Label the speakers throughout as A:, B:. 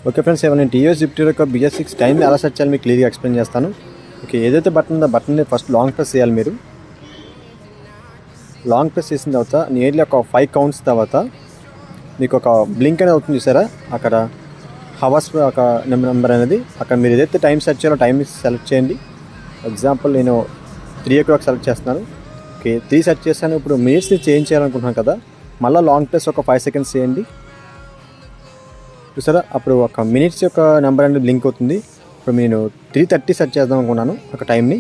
A: Okay friends, ఇవాళ నేను TVS జిప్టర్ యొక్క BS6 టైం ఎలా సెట్ చేయాలి మీకు క్లియర్గా ఎక్స్ప్లెయిన్ చేస్తాను. ఓకే, ఏదైతే బటన్ ఉందో బటన్ని ఫస్ట్ లాంగ్ ప్రెస్ చేయాలి. మీరు లాంగ్ ప్రెస్ చేసిన తర్వాత నియర్లీ ఒక 5 కౌంట్స్ తర్వాత మీకు ఒక బ్లింక్ అనేది అవుతుంది చూసారా, అక్కడ హవర్స్ ఒక నెంబర్ అనేది అక్కడ మీరు ఏదైతే టైం సెట్ చేయాలో టైం సెలెక్ట్ చేయండి. ఎగ్జాంపుల్ నేను 3 o'clock సెలెక్ట్ చేస్తున్నాను. ఓకే, 3 సెట్ చేస్తాను. ఇప్పుడు మినిట్స్ని చేంజ్ చేయాలనుకుంటున్నాను కదా, మళ్ళీ లాంగ్ ప్రెస్ ఒక 5 seconds చేయండి. చూసారా, అప్పుడు ఒక మినిట్స్ యొక్క నెంబర్ అనేది బ్లింక్ అవుతుంది. ఇప్పుడు నేను 3:30 సెట్ చేద్దాం అనుకున్నాను ఒక టైంని.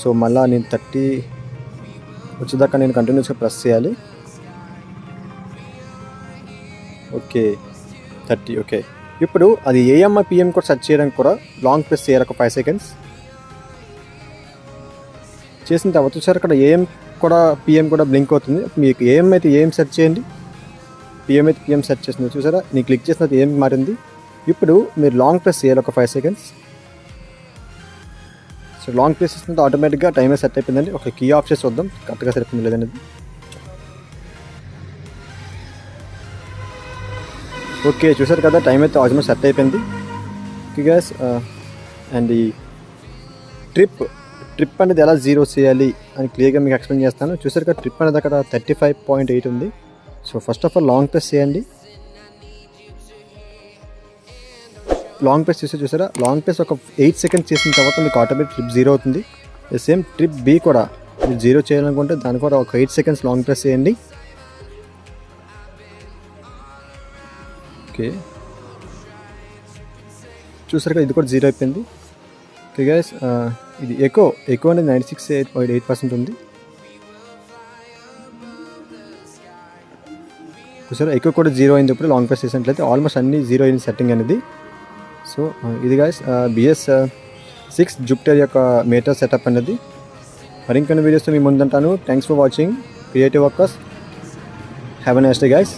A: సో మళ్ళీ నేను 30 వచ్చేదాకా నేను కంటిన్యూస్గా ప్రెస్ చేయాలి. ఓకే 30. ఓకే, ఇప్పుడు అది AM PM కూడా సెట్ చేయడానికి కూడా లాంగ్ ప్రెస్ చేయాలి ఒక 5 seconds. చేసిన తర్వాత చూసారు అక్కడ AM కూడా PM కూడా బ్లింక్ అవుతుంది. మీకు AM అయితే AM సెట్ చేయండి, PM అయితే PM సెట్ చేసింది. చూసారా, నేను క్లిక్ చేసిన AM మారింది. ఇప్పుడు మీరు లాంగ్ ప్రెస్ చేయాలి ఒక 5 seconds. సో లాంగ్ ప్రెస్ చేసిన ఆటోమేటిక్గా టైమర్ సెట్ అయిపోయిందండి. ఒక కీ ఆఫ్ చేసి వద్దాం కరెక్ట్గా సరిపోయింది లేదనేది. ఓకే, చూసారు కదా, టైం అయితే ఆల్మోస్ట్ సెట్ అయిపోయింది. ఓకే గైస్, అండ్ ఈ ట్రిప్ అనేది ఎలా జీరో చేయాలి అని క్లియర్గా మీకు ఎక్స్ప్లెయిన్ చేస్తాను. చూసారు కదా, ట్రిప్ అనేది అక్కడ 35.8 ఉంది. So first of all long press చేయండి. లాంగ్ ప్రెస్ చేసి చూసారా, లాంగ్ ప్రెస్ ఒక 8 seconds చేసిన తర్వాత మీకు ఆటోమేటిక్ ట్రిప్ జీరో అవుతుంది. సేమ్ ట్రిప్ B కూడా మీరు జీరో చేయాలనుకుంటే దాని కూడా ఒక 8 seconds లాంగ్ ప్రెస్ చేయండి. ఓకే, చూసారు కదా, ఇది కూడా జీరో అయిపోయింది. ఓకే గైస్, ఇది ఎకో అనేది 96.8% ఉంది. చూసారా, ఎక్కువ కూడా జీరో అయింది. ఇప్పుడు లాంగ్ ప్రెస్ చేసినట్లయితే ఆల్మోస్ట్ అన్ని జీరో అయింది సెట్టింగ్ అనేది. సో ఇది గైస్ BS6 జూపిటర్ యొక్క మీటర్ సెటప్ అనేది. మరి ఇంకొన్ని వీడియోస్తో మీ ముందుంటాను. Thanks for watching creative workers. Have a nice day guys.